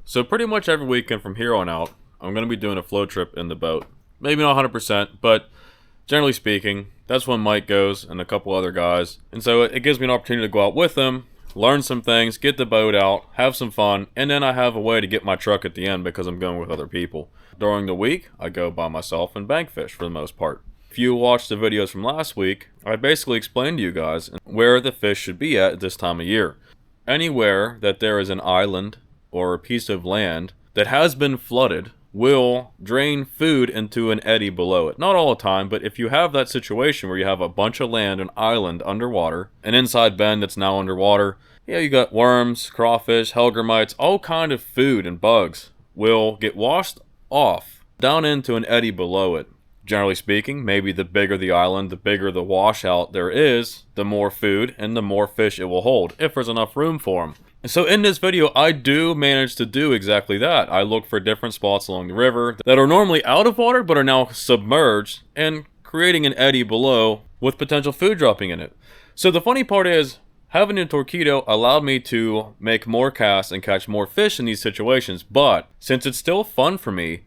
So pretty much every weekend from here on out, I'm going to be doing a float trip in the boat. Maybe not 100%, but generally speaking, that's when Mike goes and a couple other guys. And so it gives me an opportunity to go out with them, learn some things, get the boat out, have some fun, and then I have a way to get my truck at the end because I'm going with other people. During the week, I go by myself and bank fish for the most part. If you watched the videos from last week, I basically explained to you guys where the fish should be at this time of year. Anywhere that there is an island or a piece of land that has been flooded will drain food into an eddy below it. Not all the time, but if you have that situation where you have a bunch of land, an island underwater, an inside bend that's now underwater, yeah, you got worms, crawfish, hellgrammites, all kind of food and bugs will get washed off down into an eddy below it. Generally speaking, maybe the bigger the island, the bigger the washout there is, the more food and the more fish it will hold, if there's enough room for them. And so in this video, I do manage to do exactly that. I look for different spots along the river that are normally out of water, but are now submerged and creating an eddy below with potential food dropping in it. So the funny part is, having a Torqeedo allowed me to make more casts and catch more fish in these situations, but since it's still fun for me,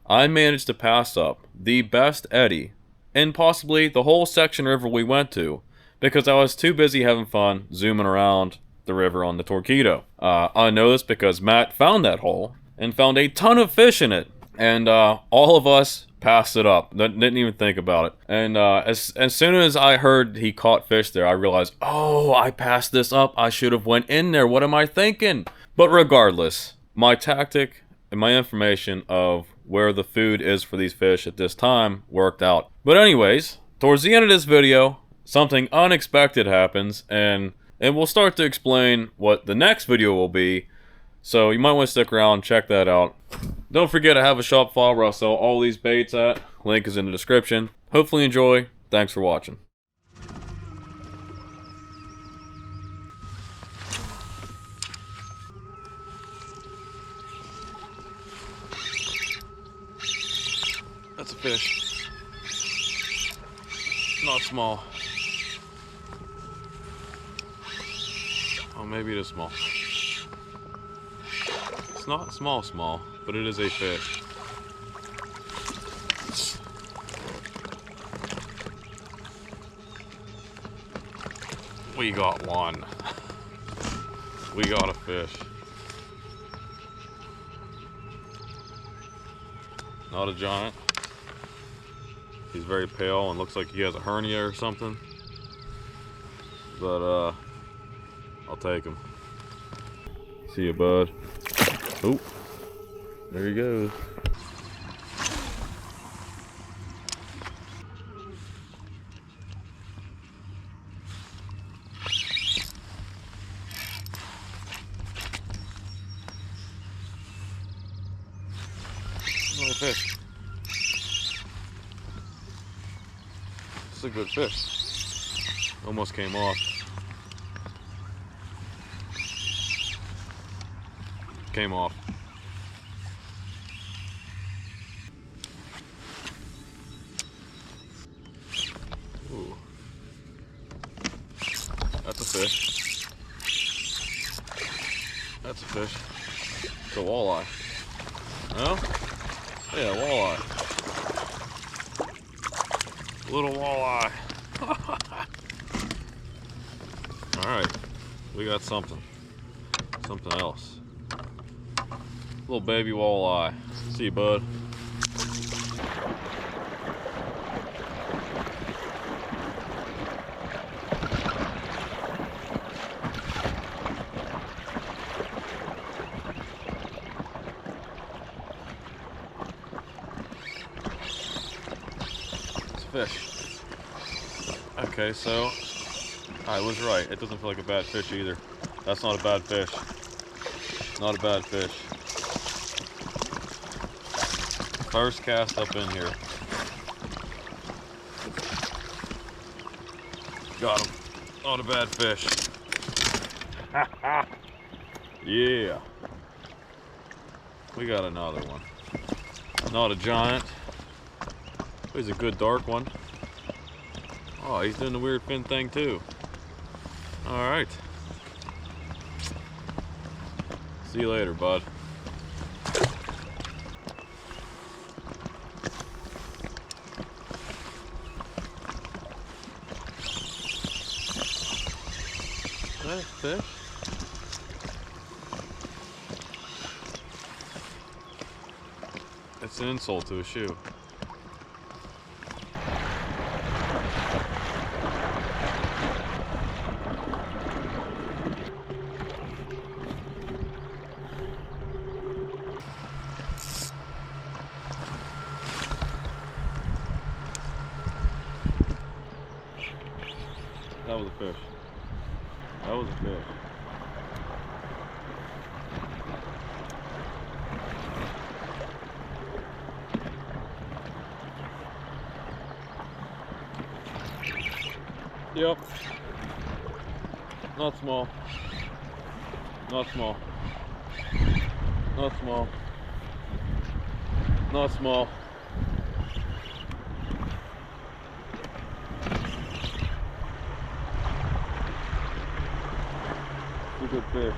I managed to pass up the best eddy and possibly the whole section river we went to because I was too busy having fun zooming around the river on the Torqeedo. I know this because Matt found that hole and found a ton of fish in it, and all of us passed it up. Didn't even think about it. And as soon as I heard he caught fish there, I realized, oh, I passed this up. I should have went in there. What am I thinking? But regardless, my tactic and my information of where the food is for these fish at this time worked out. But anyways, towards the end of this video, something unexpected happens, and we'll start to explain what the next video will be. So you might want to stick around, check that out. Don't forget I have a shop file where I'll sell all these baits at. Link is in the description. Hopefully you enjoy. Thanks for watching. That's a fish. Not small. Oh, maybe it is small. It's not small, but it is a fish. We got one. We got a fish. Not a giant. He's very pale and looks like he has a hernia or something. But I'll take him. See you, bud. Oh, there he goes. Another fish. It's a good fish. Almost came off. Came off. Ooh. That's a fish. That's a fish. It's a walleye. No? Yeah, walleye. Little walleye. Alright. We got something. Something else. Little baby walleye. See you, bud. It's a fish. Okay, so I was right. It doesn't feel like a bad fish either. That's not a bad fish. Not a bad fish. First cast up in here. Got him. Not a bad fish. Yeah. We got another one. Not a giant. He's a good dark one. Oh, he's doing the weird fin thing too. Alright. See you later, bud. that a fish? It's an insult to a shoe. That was a fish. That was a fish. Yep. Not small. Not small. Not small. Not small. It's a good fish.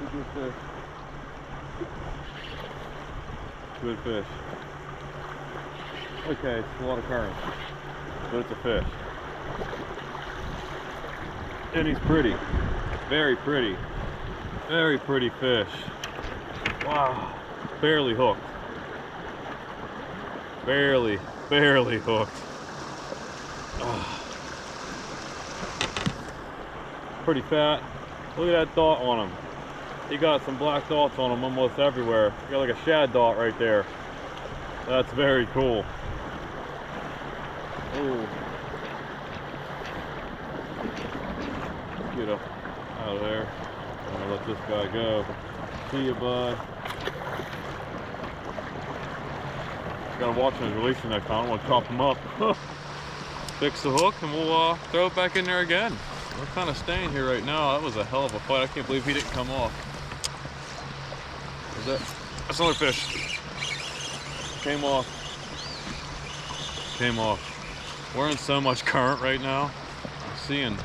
It's a good fish. Good fish. Okay, it's a lot of current, but it's a fish. And he's pretty. Very pretty. Very pretty fish. Wow. Barely hooked. Barely hooked. Oh. Pretty fat. Look at that dot on him. He got some black dots on him almost everywhere. He got like a shad dot right there. That's very cool. Ooh. Get up out of there. I'm gonna let this guy go. See you, bud. Gotta watch him releasing next time. I don't want to chop him up. Fix the hook and we'll throw it back in there again. We're kind of staying here right now. That was a hell of a fight. I can't believe he didn't come off. Is that? That's another fish. Came off. Came off. We're in so much current right now. I'm seeing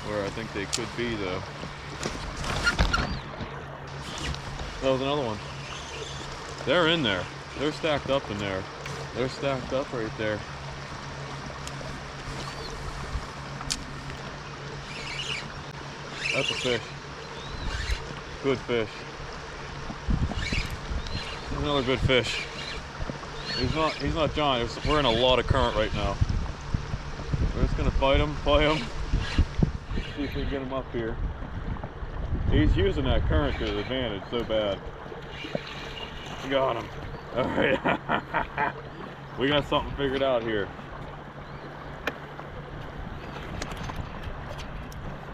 where I think they could be though. That was another one. They're in there. They're stacked up in there. They're stacked up right there. That's a fish. Good fish. Another good fish. He's not giant. We're in a lot of current right now. We're just gonna fight him. See if we can get him up here. He's using that current to his advantage so bad. Got him. All right. We got something figured out here.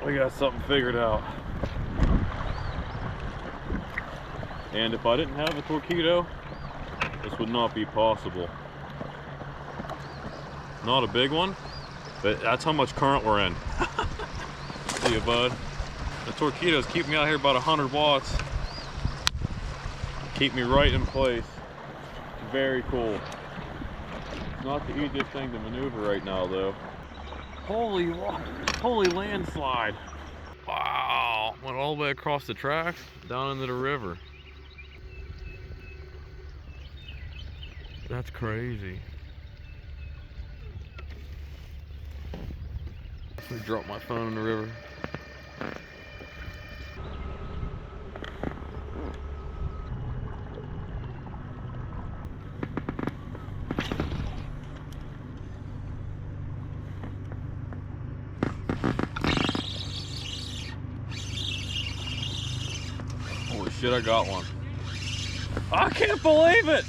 We got something figured out. And if I didn't have a Torqeedo, this would not be possible. Not a big one, but that's how much current we're in. See you, bud. The Torqeedos keep me out here about 100 watts. Keep me right in place. Very cool. Not the easiest thing to maneuver right now, though. Holy landslide. Wow, went all the way across the tracks, down into the river. That's crazy. Let me drop my phone in the river. Holy shit, I got one. I can't believe it!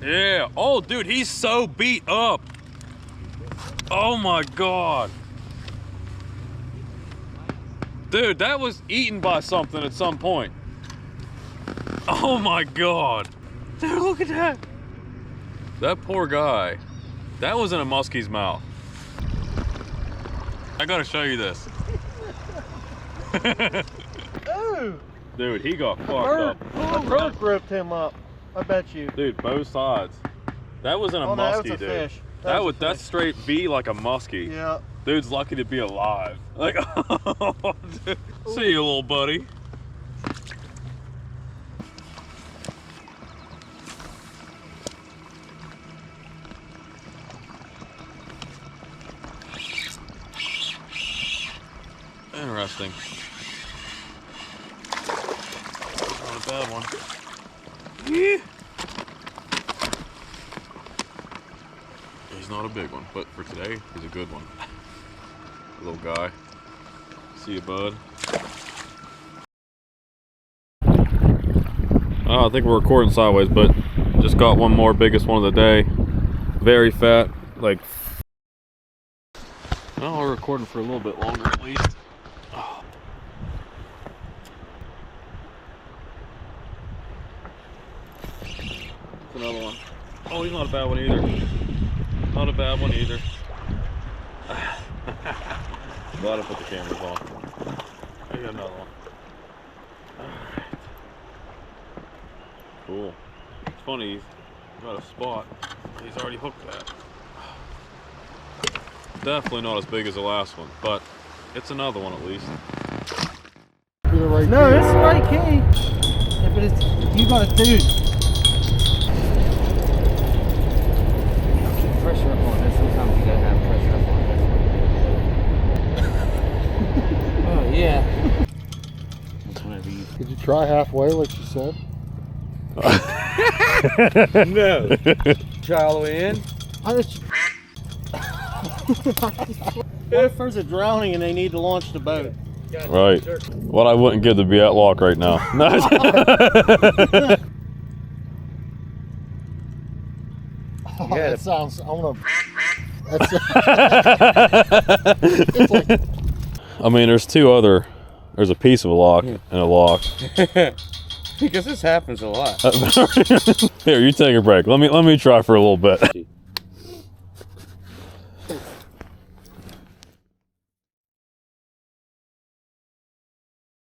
Yeah. Oh, dude, he's so beat up. Oh my God. Dude, that was eaten by something at some point. Oh my God. Dude, look at that. That poor guy. That was in a muskie's mouth. I gotta show you this. Ooh. Dude, he got fucked up. The bird ripped him up. I bet you. Dude, both sides. That wasn't a muskie, that was a dude. fish. That's straight B like a muskie. Yeah. Dude's lucky to be alive. Like, oh, dude. See you, little buddy. interesting. Not a bad one. Yeah. He's not a big one, but for today, he's a good one. Little guy. See you, bud. Oh, I think we're recording sideways, but just got one more, biggest one of the day. Very fat, like. Well, we're recording for a little bit longer at least. Oh. That's another one. Oh, he's not a bad one either. Not a bad one either. Glad I put the cameras on. I got another one. Alright. Cool. It's funny, he's got a spot. He's already hooked that. Definitely not as big as the last one, but it's another one at least. No, it's the right key. Yeah, but it's, you got a dude. Keep pressure up on it. Sometimes you gotta have pressure up on it. Oh yeah. That's whenever you. Did you try halfway like you said? No. Try all the way in. What if there's a drowning and they need to launch the boat? Right. What I wouldn't give to be at lock right now. Oh, that sounds. I want to. I mean, there's there's a piece of a lock and a lock. Because this happens a lot. Here, you take a break. Let me try for a little bit.